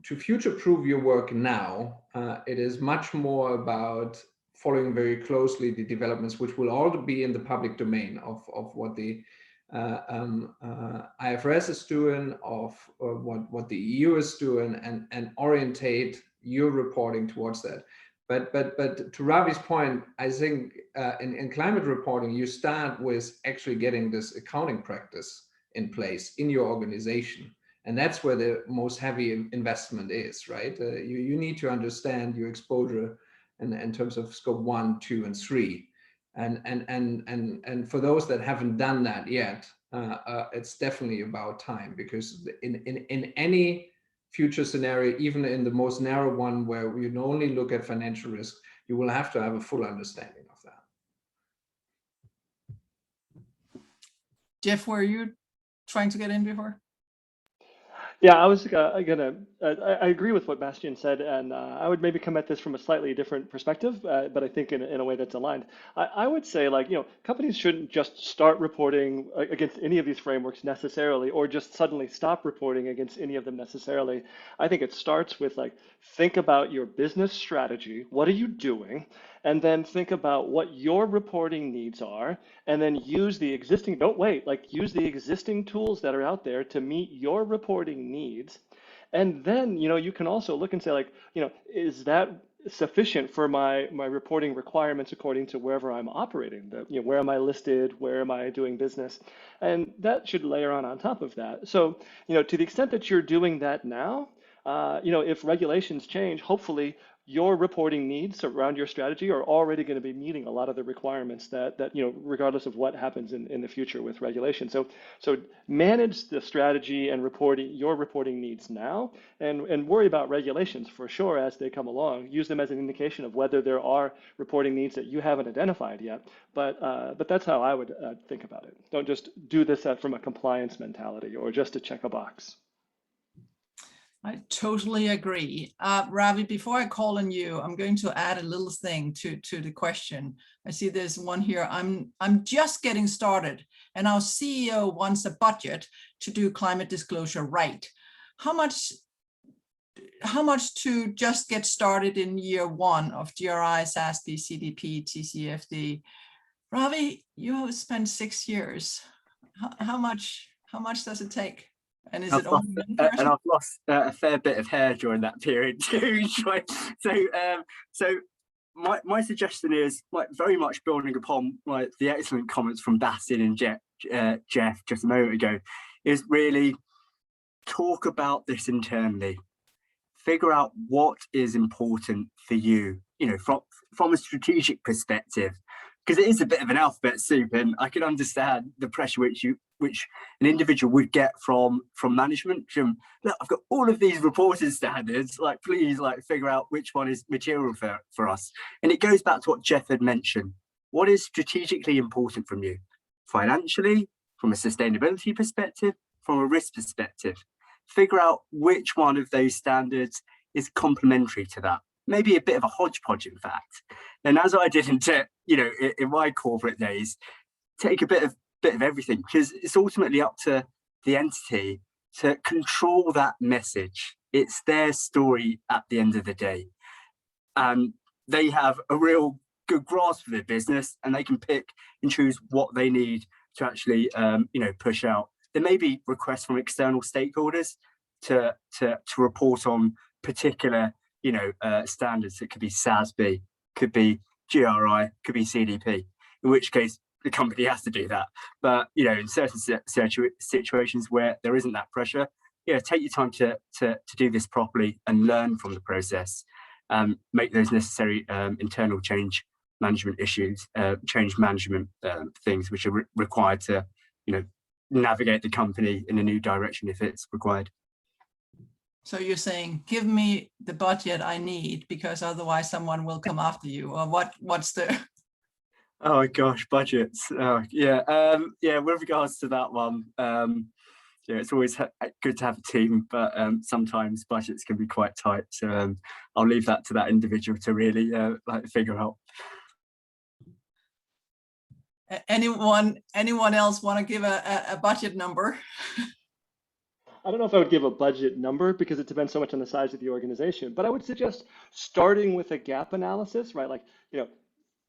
to future-proof your work now, it is much more about following very closely the developments, which will all be in the public domain of what the IFRS is doing, of what the EU is doing, and orientate your reporting towards that. But to Ravi's point, I think in climate reporting, you start with actually getting this accounting practice in place in your organization. And that's where the most heavy investment is, right? You need to understand your exposure in terms of scope 1, 2, and 3. And for those that haven't done that yet, it's definitely about time, because in any future scenario, even in the most narrow one where we only look at financial risk, you will have to have a full understanding of that. Jeff, were you trying to get in before? Yeah, I was I agree with what Bastian said, and I would maybe come at this from a slightly different perspective, but I think in a way that's aligned. I would say, like, companies shouldn't just start reporting against any of these frameworks necessarily, or just suddenly stop reporting against any of them necessarily. I think it starts with, like, think about your business strategy. What are you doing? And then think about what your reporting needs are, and then use the existing, use the existing tools that are out there to meet your reporting needs. And then, you can also look and say, like, is that sufficient for my reporting requirements according to wherever I'm operating? Where am I listed? Where am I doing business? And that should layer on top of that. So, to the extent that you're doing that now, if regulations change, hopefully your reporting needs around your strategy are already going to be meeting a lot of the requirements that regardless of what happens in the future with regulation. So manage the strategy and your reporting needs now, and worry about regulations for sure as they come along. Use them as an indication of whether there are reporting needs that you haven't identified yet. But that's how I would think about it. Don't just do this from a compliance mentality or just to check a box. I totally agree. Ravi, before I call on you, I'm going to add a little thing to the question. I see there's one here. I'm just getting started, and our CEO wants a budget to do climate disclosure right. How much to just get started in year 1 of GRI, SASB, CDP, TCFD? Ravi, you have spent 6 years. How much does it take? And is it only and I've lost a fair bit of hair during that period too. So my suggestion is, like, very much building upon, like, the excellent comments from Bastian and Jeff just a moment ago, is really talk about this internally. Figure out what is important for you, from a strategic perspective, because it is a bit of an alphabet soup, and I can understand the pressure which an individual would get from management. Look, I've got all of these reporting standards, like, please, like, figure out which one is material for us. And it goes back to what Jeff had mentioned. What is strategically important from you? Financially, from a sustainability perspective, from a risk perspective. Figure out which one of those standards is complementary to that. Maybe a bit of a hodgepodge, in fact. And as I did in my corporate days, take a bit of everything, because it's ultimately up to the entity to control that message. It's their story at the end of the day, and they have a real good grasp of their business, and they can pick and choose what they need to actually push out. There may be requests from external stakeholders to report on particular standards. It could be SASB, could be GRI, could be CDP, in which case the company has to do that. But in certain situations where there isn't that pressure, take your time to do this properly and learn from the process. Make those necessary internal change management things which are required to navigate the company in a new direction if it's required. So you're saying, give me the budget I need, because otherwise someone will come after you, or what's the... Oh my gosh, budgets. With regards to that one, it's always good to have a team, but sometimes budgets can be quite tight. So I'll leave that to that individual to really figure out. Anyone else want to give a budget number? I don't know if I would give a budget number, because it depends so much on the size of the organization, but I would suggest starting with a gap analysis, right? Like,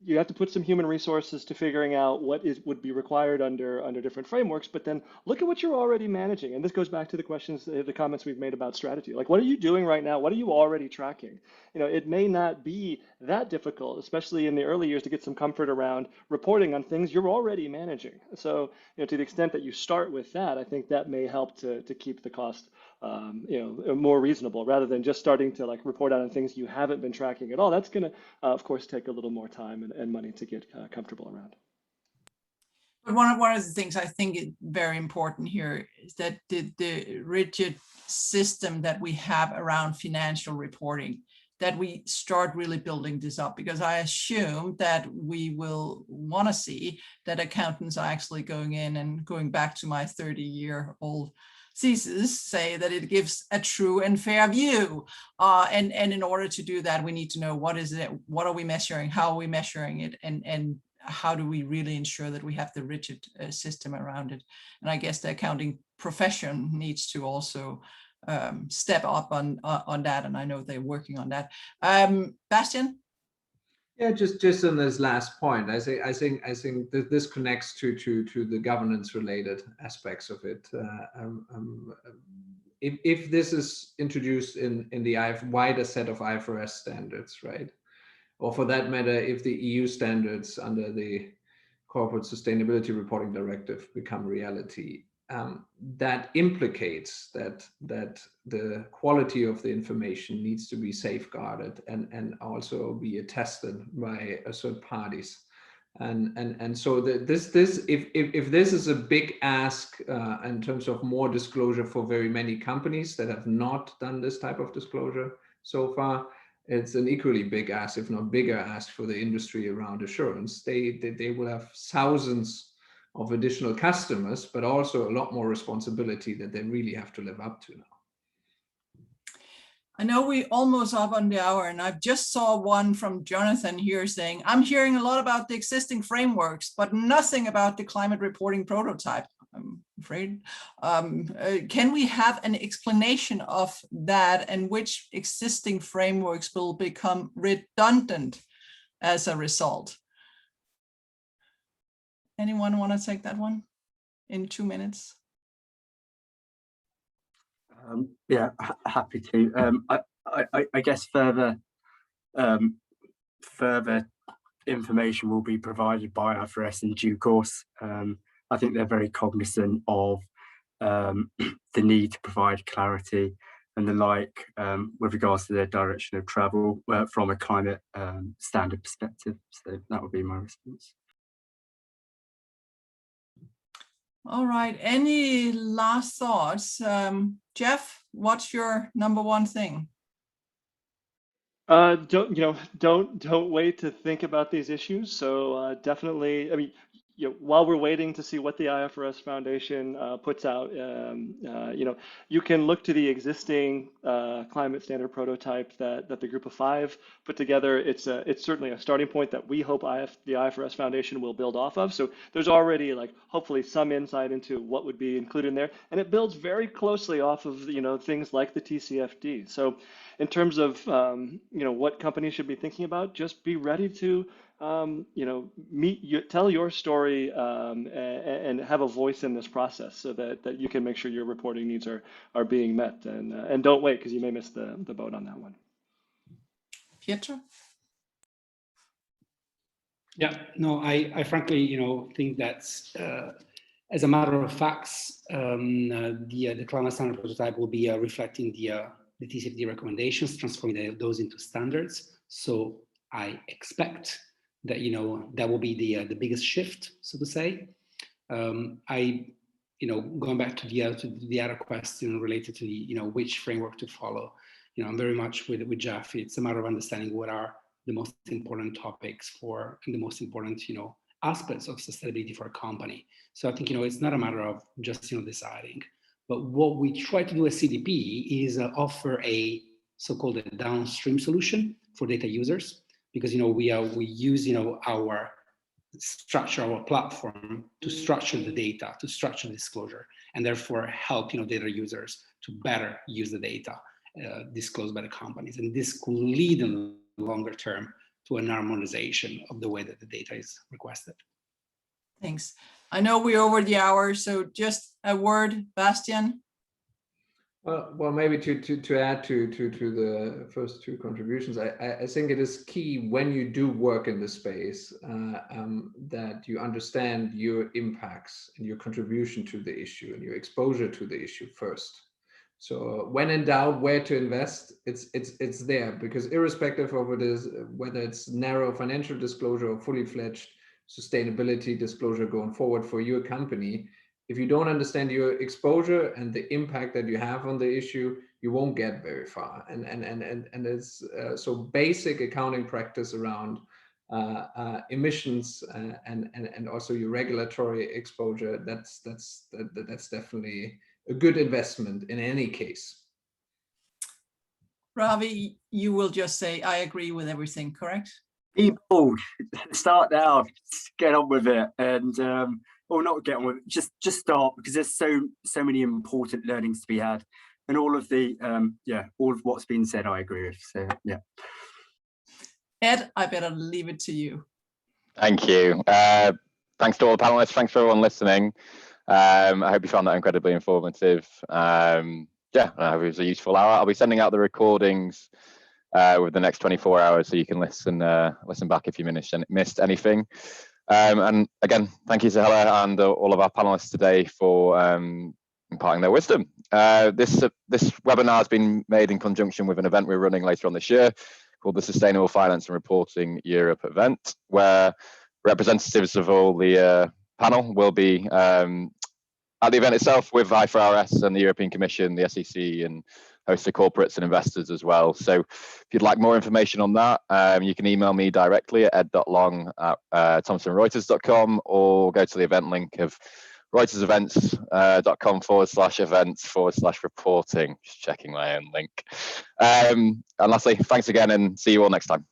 you have to put some human resources to figuring out what would be required under different frameworks, but then look at what you're already managing. And this goes back to the questions, the comments we've made about strategy. Like, what are you doing right now? What are you already tracking? You know, it may not be that difficult, especially in the early years, to get some comfort around reporting on things you're already managing. So, you know, to the extent that you start with that, I think that may help to keep the cost you know, more reasonable, rather than just starting to like report out on things you haven't been tracking at all. That's going to, of course, take a little more time and money to get comfortable around. But one of the things I think is very important here is that the rigid system that we have around financial reporting, that we start really building this up, because I assume that we will want to see that accountants are actually going in and going back to my 30-year-old thesis, say that it gives a true and fair view. And in order to do that, we need to know what is it, what are we measuring, how are we measuring it, and how do we really ensure that we have the rigid system around it. And I guess the accounting profession needs to also step up on that, and I know they're working on that. Bastian? Yeah, just on this last point, I think that this connects to the governance related aspects of it. If this is introduced in the wider set of IFRS standards, right, or for that matter, if the EU standards under the Corporate Sustainability Reporting Directive become reality, that implicates that the quality of the information needs to be safeguarded and also be attested by third parties. And so if this is a big ask in terms of more disclosure for very many companies that have not done this type of disclosure so far, it's an equally big ask, if not bigger ask, for the industry around assurance. They will have thousands of additional customers, but also a lot more responsibility that they really have to live up to now. I know we almost up on the hour, and I just saw one from Jonathan here saying, I'm hearing a lot about the existing frameworks, but nothing about the climate reporting prototype, I'm afraid. Can we have an explanation of that, and which existing frameworks will become redundant as a result? Anyone want to take that one in 2 minutes? Yeah, happy to. I guess further information will be provided by IFRS in due course. I think they're very cognizant of the need to provide clarity and the like with regards to their direction of travel from a climate standard perspective. So that would be my response. All right, any last thoughts? Jeff, what's your number one thing? Don't wait to think about these issues. So definitely, I mean, while we're waiting to see what the IFRS Foundation puts out, you can look to the existing climate standard prototype that the Group of Five put together. It's certainly a starting point that we hope the IFRS Foundation will build off of. So there's already hopefully some insight into what would be included in there, and it builds very closely off of things like the TCFD. So in terms of what companies should be thinking about, just be ready to tell your story and have a voice in this process, so that you can make sure your reporting needs are being met, and don't wait, because you may miss the boat on that one. Pietro? Yeah, no, I frankly, think that as a matter of facts, the climate standard prototype will be reflecting the TCFD recommendations, transforming those into standards. So I expect that that will be the biggest shift, so to say. Going back to the other question related to which framework to follow. I'm very much with Jeff. It's a matter of understanding what are the most important topics and the most important aspects of sustainability for a company. So I think it's not a matter of just deciding, but what we try to do as CDP is offer a so-called downstream solution for data users. Because we use our structure, our platform, to structure the data, to structure disclosure, and therefore help data users to better use the data disclosed by the companies. And this could lead in the longer term to an harmonization of the way that the data is requested. Thanks. I know we're over the hour, so just a word, Bastian. Well, maybe to add to the first two contributions, I think it is key when you do work in the space that you understand your impacts and your contribution to the issue and your exposure to the issue first. So when in doubt where to invest, it's there, because irrespective of it is whether it's narrow financial disclosure or fully fledged sustainability disclosure going forward for your company, if you don't understand your exposure and the impact that you have on the issue, you won't get very far. And it's so basic accounting practice around emissions and also your regulatory exposure. That's definitely a good investment in any case. Ravi, you will just say, I agree with everything, correct? Be bold, start now, just get on with it, and or not get on with it, just start, because there's so many important learnings to be had, and all of the all of what's been said I agree with. So yeah. Ed, I better leave it to you. Thank you. Thanks to all the panelists. Thanks for everyone listening. I hope you found that incredibly informative. Yeah, I hope it was a useful hour. I'll be sending out the recordings with the next 24 hours, so you can listen back if you missed anything. And again, thank you to Helle and all of our panelists today for imparting their wisdom. This webinar has been made in conjunction with an event we're running later on this year called the Sustainable Finance and Reporting Europe event, where representatives of all the panel will be at the event itself with IFRS and the European Commission, the SEC, and a host of corporates and investors as well. So if you'd like more information on that, you can email me directly at ed.long@thomsonreuters.com, or go to the event link of reutersevents.com/events/reporting. Just checking my own link. And lastly, thanks again, and see you all next time.